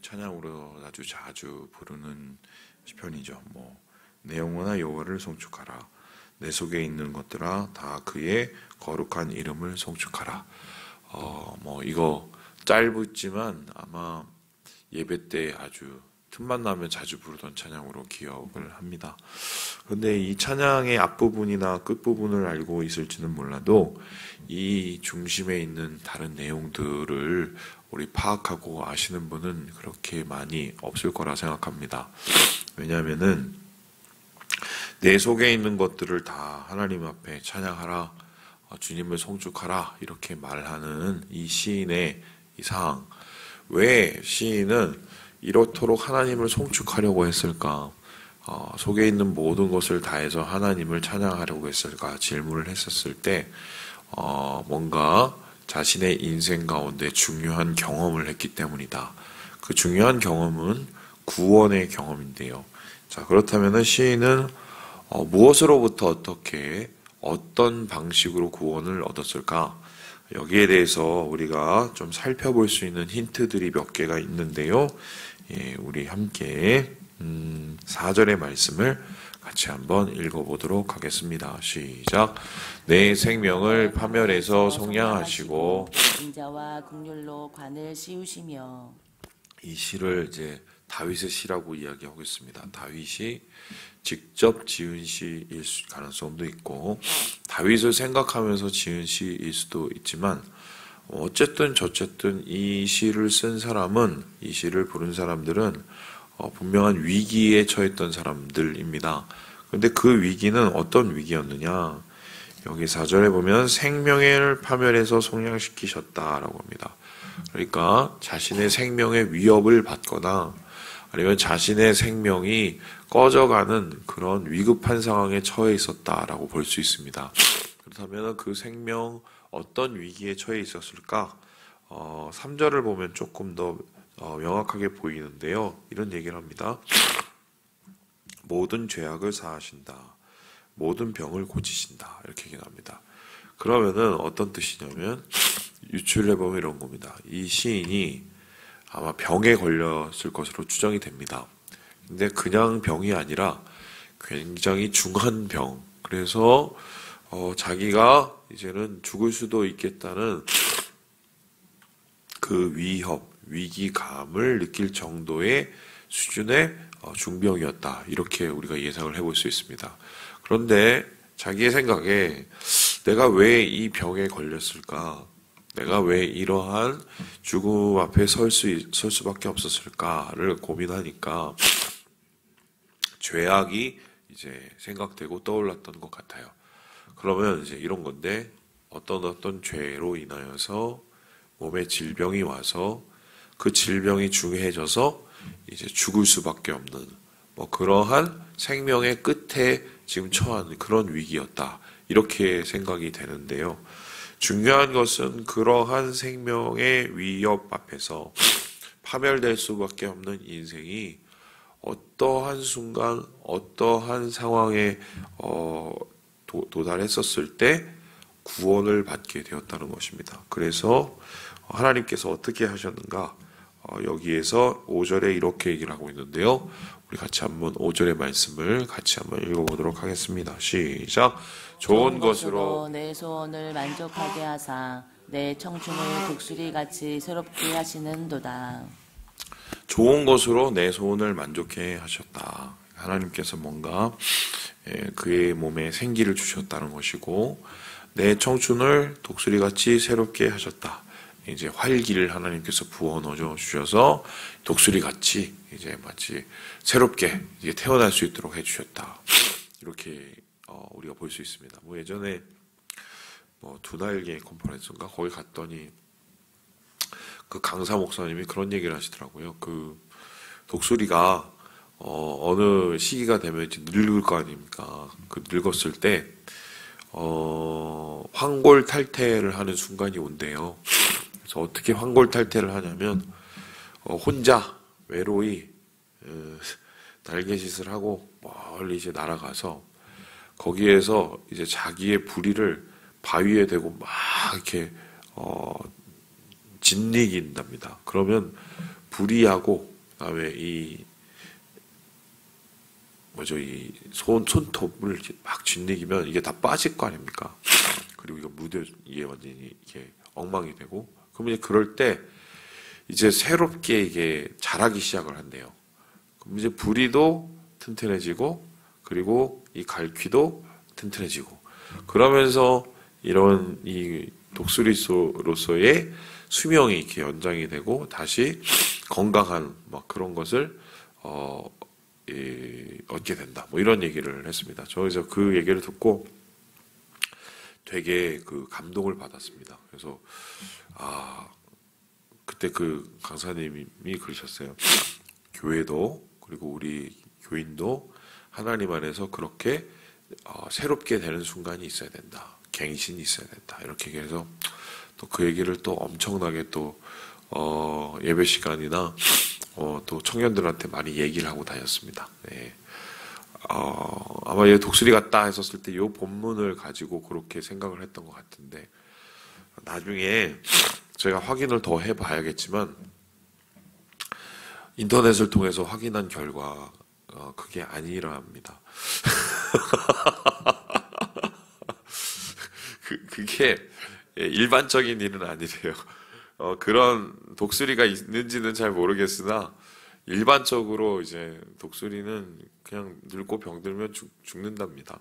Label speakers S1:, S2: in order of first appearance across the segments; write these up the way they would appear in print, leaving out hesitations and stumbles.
S1: 찬양으로 아주 자주 부르는 시편이죠. 내 영혼아 여호와를 송축하라. 내 속에 있는 것들아 다 그의 거룩한 이름을 송축하라. 이거 짧지만 아마 예배 때 아주 틈만 나면 자주 부르던 찬양으로 기억을 합니다. 그런데 이 찬양의 앞부분이나 끝부분을 알고 있을지는 몰라도 이 중심에 있는 다른 내용들을 우리 파악하고 아시는 분은 그렇게 많이 없을 거라 생각합니다. 왜냐하면은 내 속에 있는 것들을 다 하나님 앞에 찬양하라, 주님을 송축하라 이렇게 말하는 이 시인의 이 상황, 왜 시인은 이렇도록 하나님을 송축하려고 했을까? 속에 있는 모든 것을 다해서 하나님을 찬양하려고 했을까? 질문을 했었을 때 뭔가 자신의 인생 가운데 중요한 경험을 했기 때문이다. 그 중요한 경험은 구원의 경험인데요. 자, 그렇다면 시인은 무엇으로부터 어떻게 어떤 방식으로 구원을 얻었을까? 여기에 대해서 우리가 좀 살펴볼 수 있는 힌트들이 몇 개가 있는데요. 우리 함께 4절의 말씀을 같이 한번 읽어보도록 하겠습니다. 시작. 내 생명을 파멸해서 속량하시고
S2: 인자와 긍휼로 관을 씌우시며.
S1: 이 시를 이제 다윗의 시라고 이야기하고 있습니다. 다윗이 직접 지은 시일 가능성도 있고 다윗을 생각하면서 지은 시일 수도 있지만 어쨌든 저쨌든 이 시를 쓴 사람은, 이 시를 부른 사람들은 분명한 위기에 처했던 사람들입니다. 그런데 그 위기는 어떤 위기였느냐? 여기 4절에 보면 생명을 파멸해서 속량시키셨다라고 합니다. 그러니까 자신의 생명의 위협을 받거나 아니면 자신의 생명이 꺼져가는 그런 위급한 상황에 처해 있었다라고 볼 수 있습니다. 그렇다면 그 생명 어떤 위기에 처해 있었을까? 3절을 보면 조금 더 명확하게 보이는데요. 이런 얘기를 합니다. 모든 죄악을 사하신다. 모든 병을 고치신다. 이렇게 얘기합니다. 그러면은 어떤 뜻이냐면 유추를 해보면 이런 겁니다. 이 시인이 아마 병에 걸렸을 것으로 추정이 됩니다. 근데 그냥 병이 아니라 굉장히 중한 병. 그래서 자기가 이제는 죽을 수도 있겠다는 그 위협, 위기감을 느낄 정도의 수준의 중병이었다. 이렇게 우리가 예상을 해볼 수 있습니다. 그런데 자기의 생각에 내가 왜 이 병에 걸렸을까? 내가 왜 이러한 죽음 앞에 설 수밖에 없었을까를 고민하니까 죄악이 이제 생각되고 떠올랐던 것 같아요. 그러면 이제 이런 건데 어떤 죄로 인하여서 몸에 질병이 와서 그 질병이 중해져서 이제 죽을 수밖에 없는 그러한 생명의 끝에 지금 처한 그런 위기였다. 이렇게 생각이 되는데요. 중요한 것은 그러한 생명의 위협 앞에서 파멸될 수밖에 없는 인생이 어떠한 순간, 어떠한 상황에 도달했었을 때 구원을 받게 되었다는 것입니다. 그래서 하나님께서 어떻게 하셨는가? 여기에서 5절에 이렇게 얘기를 하고 있는데요. 우리 같이 한번 5절의 말씀을 같이 한번 읽어보도록 하겠습니다. 시작. 좋은 것으로
S2: 내 소원을 만족하게 하사 내 청춘을 독수리같이 새롭게 하시는도다.
S1: 좋은 것으로 내 소원을 만족해 하셨다. 하나님께서 뭔가 그의 몸에 생기를 주셨다는 것이고 내 청춘을 독수리같이 새롭게 하셨다. 이제 활기를 하나님께서 부어 넣어 주셔서 독수리같이 이제 마치 새롭게 이제 태어날 수 있도록 해주셨다. 이렇게 우리가 볼 수 있습니다. 예전에 두 날개 컨퍼런스인가 거기 갔더니 그 강사 목사님이 그런 얘기를 하시더라고요. 그 독수리가 어느 시기가 되면 이제 늙을 거 아닙니까? 그 늙었을 때 황골 탈퇴를 하는 순간이 온대요. 그래서 어떻게 황골 탈퇴를 하냐면 혼자 외로이 날개짓을 하고 멀리 이제 날아가서 거기에서 이제 자기의 부리를 바위에 대고 막 이렇게 짓이긴답니다. 그러면 부리하고 그다음에 이 손톱을 막 짓이기면 이게 다 빠질 거 아닙니까? 그리고 이게 완전히 이게 엉망이 되고, 그러면 이제 그럴 때 이제 새롭게 이게 자라기 시작을 한대요. 그럼 이제 부리도 튼튼해지고, 그리고 이 갈퀴도 튼튼해지고, 그러면서 이런 이 독수리로서의 수명이 이렇게 연장이 되고 다시 건강한 막 그런 것을 얻게 된다. 뭐 이런 얘기를 했습니다. 저에서 그 얘기를 듣고 되게 그 감동을 받았습니다. 그래서 그때 그 강사님이 그러셨어요. 교회도 그리고 우리 교인도 하나님 안에서 그렇게 새롭게 되는 순간이 있어야 된다. 갱신이 있어야 된다. 이렇게 얘기해서 또 그 얘기를 또 엄청나게 또 예배 시간이나 또 청년들한테 많이 얘기를 하고 다녔습니다. 네. 아마 얘 독수리 같다 했었을 때 이 본문을 가지고 그렇게 생각을 했던 것 같은데, 나중에 제가 확인을 더 해봐야겠지만 인터넷을 통해서 확인한 결과 그게 아니라 합니다. 그게 일반적인 일은 아니래요. 그런 독수리가 있는지는 잘 모르겠으나 일반적으로 이제 독수리는 그냥 늙고 병들면 죽는답니다.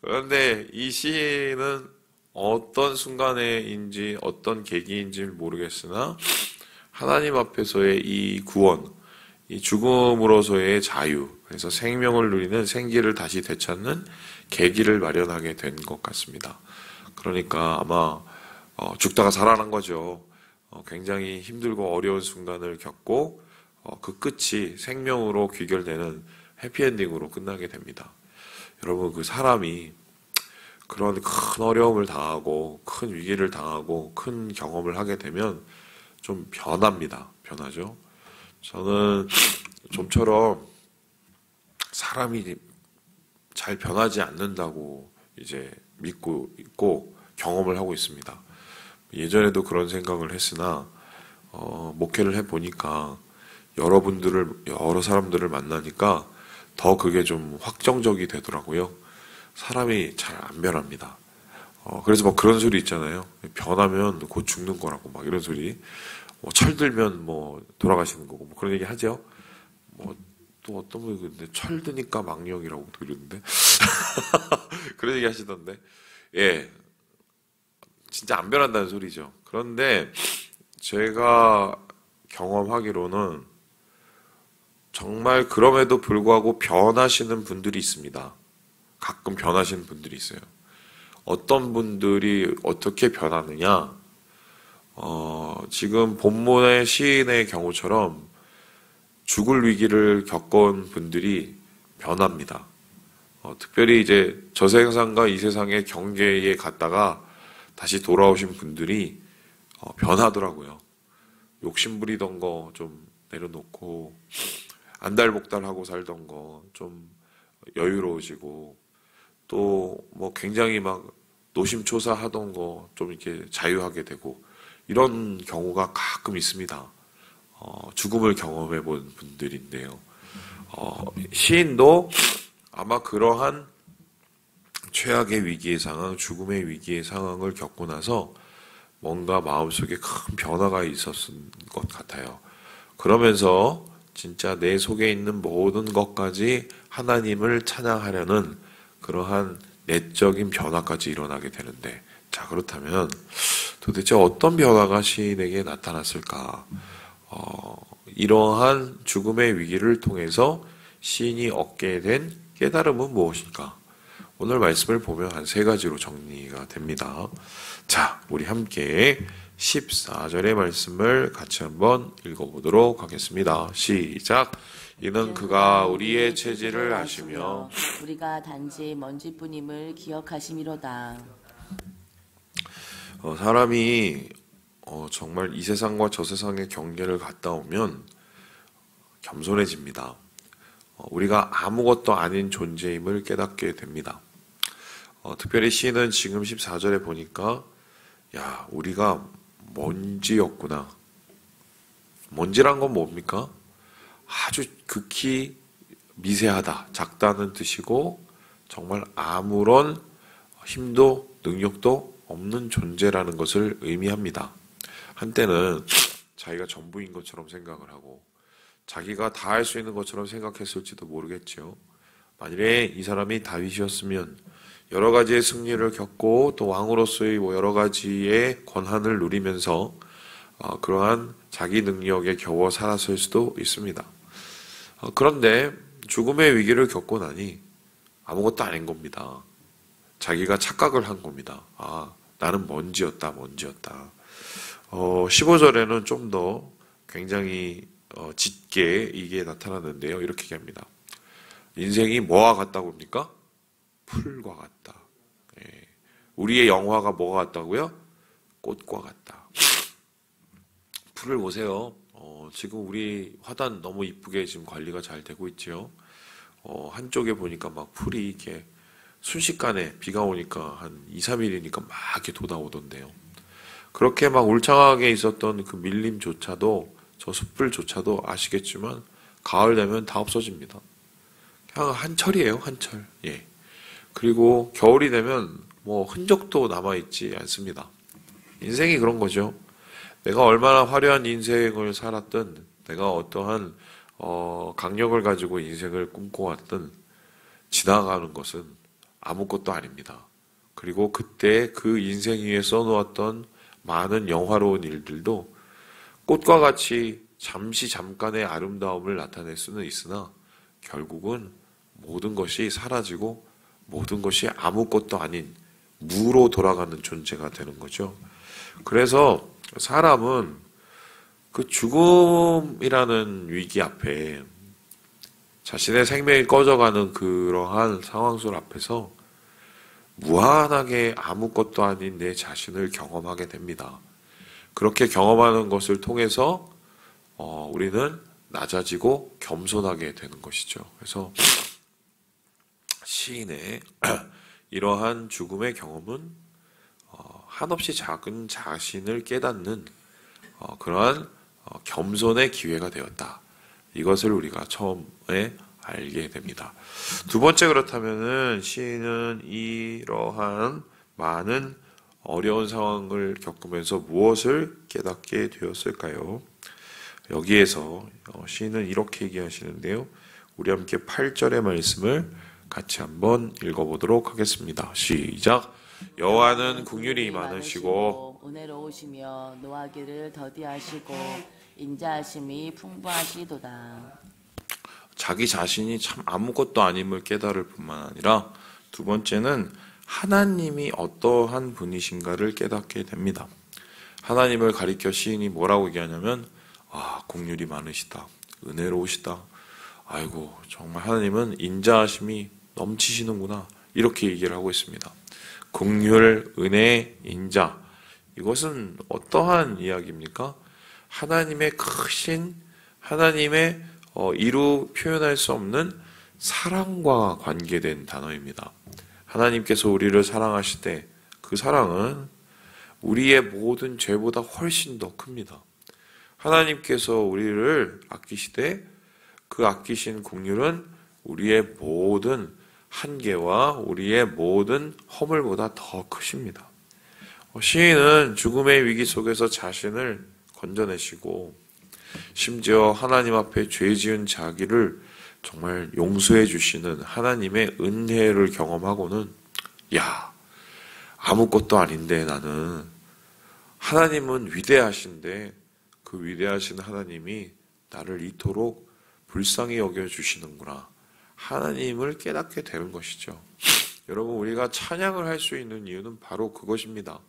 S1: 그런데 이 시인은 어떤 순간에인지 어떤 계기인지 모르겠으나 하나님 앞에서의 이 구원, 이 죽음으로서의 자유, 그래서 생명을 누리는 생기를 다시 되찾는 계기를 마련하게 된 것 같습니다. 그러니까 아마 죽다가 살아난 거죠. 굉장히 힘들고 어려운 순간을 겪고 그 끝이 생명으로 귀결되는 해피엔딩으로 끝나게 됩니다. 여러분, 그 사람이 그런 큰 어려움을 당하고 큰 위기를 당하고 큰 경험을 하게 되면 좀 변합니다. 변하죠. 저는 좀처럼 사람이 잘 변하지 않는다고 이제 믿고 있고 경험을 하고 있습니다. 예전에도 그런 생각을 했으나 목회를 해보니까 여러 사람들을 만나니까 더 그게 좀 확정적이 되더라고요. 사람이 잘 안 변합니다. 그래서 뭐 그런 소리 있잖아요. 변하면 곧 죽는 거라고 막 이런 소리. 철들면 뭐 돌아가시는 거고 뭐 그런 얘기 하죠. 뭐 또 어떤 분이 근데 철드니까 망령이라고 또 이러는데 그런 얘기 하시던데, 예, 진짜 안 변한다는 소리죠. 그런데 제가 경험하기로는 정말 그럼에도 불구하고 변하시는 분들이 있습니다. 가끔 변하시는 분들이 있어요. 어떤 분들이 어떻게 변하느냐, 지금 본문의 시인의 경우처럼 죽을 위기를 겪은 분들이 변합니다. 특별히 이제 저 세상과 이 세상의 경계에 갔다가 다시 돌아오신 분들이 변하더라고요. 욕심부리던 거 좀 내려놓고 안달복달하고 살던 거 좀 여유로워지고, 또 뭐 굉장히 막 노심초사하던 거 좀 이렇게 자유하게 되고, 이런 경우가 가끔 있습니다. 죽음을 경험해 본 분들인데요. 시인도 아마 그러한 최악의 위기의 상황, 죽음의 위기의 상황을 겪고 나서 뭔가 마음속에 큰 변화가 있었을 것 같아요. 그러면서 진짜 내 속에 있는 모든 것까지 하나님을 찬양하려는 그러한 내적인 변화까지 일어나게 되는데, 자, 그렇다면 도대체 어떤 변화가 시인에게 나타났을까? 이러한 죽음의 위기를 통해서 시인이 얻게 된 깨달음은 무엇일까? 오늘 말씀을 보면 한 3가지로 정리가 됩니다. 자, 우리 함께 14절의 말씀을 같이 한번 읽어보도록 하겠습니다. 시작! 이는 그가 우리의 체질을 아시며
S2: 우리가 단지 먼지뿐임을 기억하심이로다.
S1: 사람이 정말 이 세상과 저 세상의 경계를 갔다 오면 겸손해집니다. 우리가 아무것도 아닌 존재임을 깨닫게 됩니다. 특별히 시인은 지금 14절에 보니까, 야, 우리가 먼지였구나. 먼지란 건 뭡니까? 아주 극히 미세하다, 작다는 뜻이고 정말 아무런 힘도 능력도 없는 존재라는 것을 의미합니다. 한때는 자기가 전부인 것처럼 생각을 하고 자기가 다 할 수 있는 것처럼 생각했을지도 모르겠죠. 만일에 이 사람이 다윗이었으면 여러 가지의 승리를 겪고 또 왕으로서의 여러 가지의 권한을 누리면서 그러한 자기 능력에 겨워 살았을 수도 있습니다. 그런데 죽음의 위기를 겪고 나니 아무것도 아닌 겁니다. 자기가 착각을 한 겁니다. 나는 먼지였다. 15절에는 좀 더 굉장히 짙게 이게 나타났는데요. 이렇게 얘기합니다. 인생이 뭐와 같다고 합니까? 풀과 같다. 우리의 영화가 뭐가 같다고요? 꽃과 같다. 풀을 보세요. 지금 우리 화단 너무 이쁘게 지금 관리가 잘 되고 있지요. 한쪽에 보니까 막 풀이 이렇게 순식간에 비가 오니까 한 2, 3일이니까 막 이렇게 돋아오던데요. 그렇게 막 울창하게 있었던 그 밀림조차도, 저 숯불조차도 아시겠지만 가을 되면 다 없어집니다. 그냥 한철이에요, 한철. 예. 그리고 겨울이 되면 뭐 흔적도 남아있지 않습니다. 인생이 그런 거죠. 내가 얼마나 화려한 인생을 살았든, 내가 어떠한 강력을 가지고 인생을 꿈꿔왔든 지나가는 것은 아무것도 아닙니다. 그리고 그때 그 인생 위에 써놓았던 많은 영화로운 일들도 꽃과 같이 잠깐의 아름다움을 나타낼 수는 있으나 결국은 모든 것이 사라지고 모든 것이 아무것도 아닌 무로 돌아가는 존재가 되는 거죠. 그래서 사람은 그 죽음이라는 위기 앞에 자신의 생명이 꺼져가는 그러한 상황 속 앞에서 무한하게 아무것도 아닌 내 자신을 경험하게 됩니다. 그렇게 경험하는 것을 통해서 우리는 낮아지고 겸손하게 되는 것이죠. 그래서 시인의 이러한 죽음의 경험은 한없이 작은 자신을 깨닫는 그러한 겸손의 기회가 되었다. 이것을 우리가 처음에 알게 됩니다. 두 번째, 그렇다면은 시인은 이러한 많은 어려운 상황을 겪으면서 무엇을 깨닫게 되었을까요? 여기에서 시인은 이렇게 얘기하시는데요. 우리 함께 8절의 말씀을 같이 한번 읽어보도록 하겠습니다. 시작. 여호와는 긍휼이 많으시고
S2: 은혜로우시며 노하기를 더디하시고 인자하심이 풍부하시도다.
S1: 자기 자신이 참 아무것도 아님을 깨달을 뿐만 아니라 두 번째는 하나님이 어떠한 분이신가를 깨닫게 됩니다. 하나님을 가리켜 시인이 뭐라고 얘기하냐면 긍휼이 많으시다, 은혜로우시다, 아이고 정말 하나님은 인자하심이 넘치시는구나, 이렇게 얘기를 하고 있습니다. 긍휼, 은혜, 인자, 이것은 어떠한 이야기입니까? 하나님의 크신, 하나님의 이루 표현할 수 없는 사랑과 관계된 단어입니다. 하나님께서 우리를 사랑하실 때 그 사랑은 우리의 모든 죄보다 훨씬 더 큽니다. 하나님께서 우리를 아끼시되 그 아끼신 긍휼은 우리의 모든 한계와 우리의 모든 허물보다 더 크십니다. 시인은 죽음의 위기 속에서 자신을 건져내시고 심지어 하나님 앞에 죄 지은 자기를 정말 용서해 주시는 하나님의 은혜를 경험하고는 아무것도 아닌데 나는, 하나님은 위대하신데 그 위대하신 하나님이 나를 이토록 불쌍히 여겨주시는구나, 하나님을 깨닫게 되는 것이죠. 여러분, 우리가 찬양을 할 수 있는 이유는 바로 그것입니다.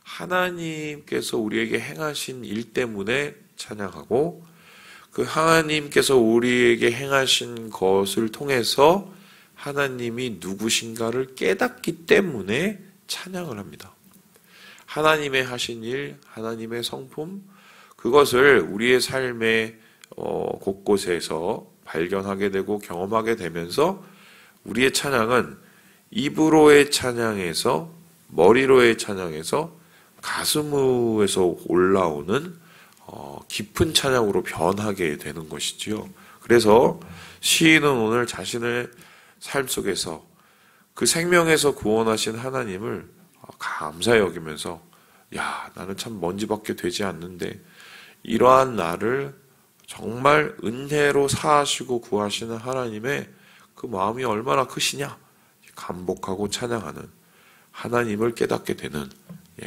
S1: 하나님께서 우리에게 행하신 일 때문에 찬양하고 그 하나님께서 우리에게 행하신 것을 통해서 하나님이 누구신가를 깨닫기 때문에 찬양을 합니다. 하나님의 하신 일, 하나님의 성품, 그것을 우리의 삶의 곳곳에서 발견하게 되고 경험하게 되면서 우리의 찬양은 입으로의 찬양에서, 머리로의 찬양에서, 가슴에서 올라오는 깊은 찬양으로 변하게 되는 것이지요. 그래서 시인은 오늘 자신의 삶 속에서 그 생명에서 구원하신 하나님을 감사히 여기면서 야, 나는 참 먼지밖에 되지 않는데 이러한 나를 정말 은혜로 사하시고 구하시는 하나님의 그 마음이 얼마나 크시냐 감복하고 찬양하는 하나님을 깨닫게 되는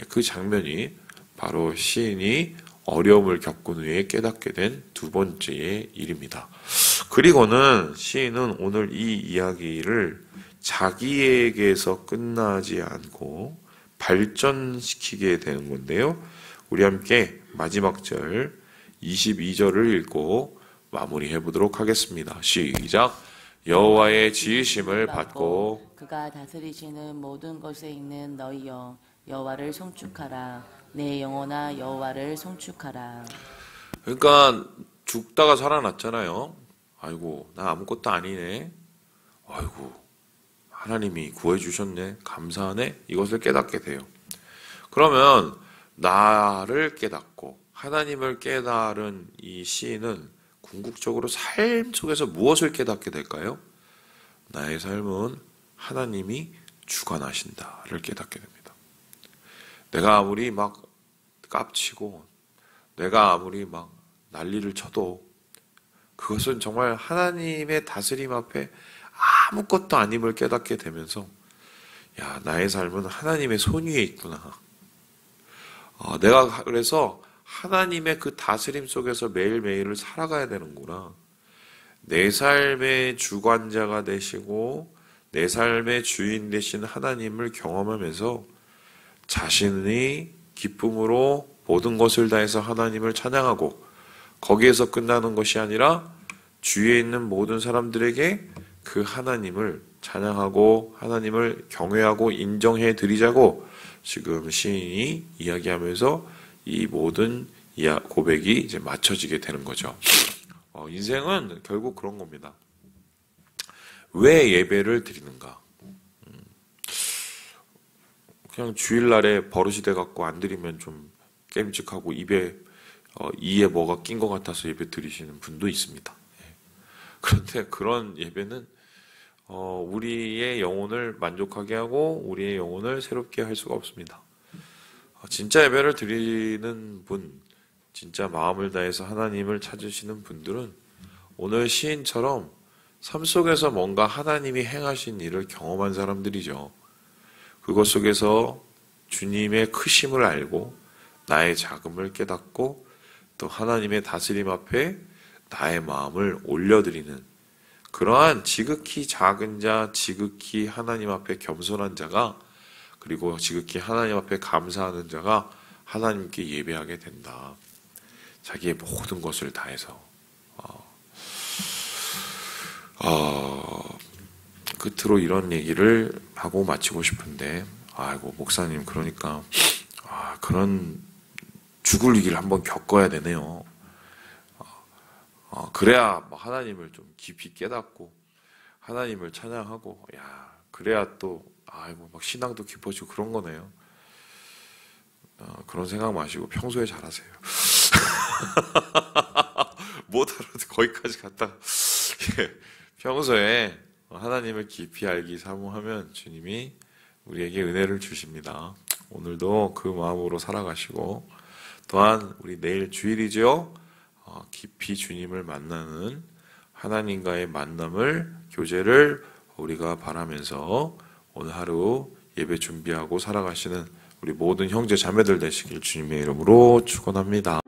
S1: 그 장면이 바로 시인이 어려움을 겪은 후에 깨닫게 된 두 번째의 일입니다. 그리고는 시인은 오늘 이 이야기를 자기에게서 끝나지 않고 발전시키게 되는 건데요. 우리 함께 마지막 절 22절을 읽고 마무리해 보도록 하겠습니다. 시작. 여호와의 지으심을 받고
S2: 그가 다스리시는 모든 것에 있는 너희여 여호와를 송축하라. 내 영혼아 여호와를 송축하라.
S1: 그러니까 죽다가 살아났잖아요. 아이고 나 아무것도 아니네. 아이고 하나님이 구해주셨네. 감사하네. 이것을 깨닫게 돼요. 그러면 나를 깨닫고 하나님을 깨달은 이 시인은 궁극적으로 삶 속에서 무엇을 깨닫게 될까요? 나의 삶은 하나님이 주관하신다를 깨닫게 됩니다. 내가 아무리 막 깝치고 내가 아무리 막 난리를 쳐도 그것은 정말 하나님의 다스림 앞에 아무것도 아님을 깨닫게 되면서 야, 나의 삶은 하나님의 손 위에 있구나. 내가 그래서 하나님의 그 다스림 속에서 매일매일을 살아가야 되는구나. 내 삶의 주관자가 되시고 내 삶의 주인 되신 하나님을 경험하면서 자신이 기쁨으로 모든 것을 다해서 하나님을 찬양하고 거기에서 끝나는 것이 아니라 주위에 있는 모든 사람들에게 그 하나님을 찬양하고 하나님을 경외하고 인정해 드리자고 지금 시인이 이야기하면서 이 모든 고백이 이제 맞춰지게 되는 거죠. 인생은 결국 그런 겁니다. 왜 예배를 드리는가? 그냥 주일날에 버릇이 돼갖고 안 드리면 좀 깨름직하고 이에 뭐가 낀 것 같아서 예배 드리시는 분도 있습니다. 그런데 그런 예배는 우리의 영혼을 만족하게 하고 우리의 영혼을 새롭게 할 수가 없습니다. 진짜 예배를 드리는 분, 진짜 마음을 다해서 하나님을 찾으시는 분들은 오늘 시인처럼 삶 속에서 뭔가 하나님이 행하신 일을 경험한 사람들이죠. 그것 속에서 주님의 크심을 알고 나의 작음을 깨닫고 또 하나님의 다스림 앞에 나의 마음을 올려드리는 그러한 지극히 작은 자, 지극히 하나님 앞에 겸손한 자가 그리고 지극히 하나님 앞에 감사하는 자가 하나님께 예배하게 된다. 자기의 모든 것을 다해서 끝으로 이런 얘기를 하고 마치고 싶은데 아이고 목사님 그러니까 그런 죽을 위기를 한번 겪어야 되네요. 그래야 하나님을 좀 깊이 깨닫고 하나님을 찬양하고 그래야 또 막 신앙도 깊어지고 그런 거네요. 그런 생각 마시고 평소에 잘하세요. 못 알아도 거기까지 갔다. 평소에 하나님을 깊이 알기 사모하면 주님이 우리에게 은혜를 주십니다. 오늘도 그 마음으로 살아가시고 또한 우리 내일 주일이죠. 깊이 주님을 만나는 하나님과의 만남을 교제를 우리가 바라면서 오늘 하루 예배 준비하고 살아가시는 우리 모든 형제 자매들 되시길 주님의 이름으로 축원합니다.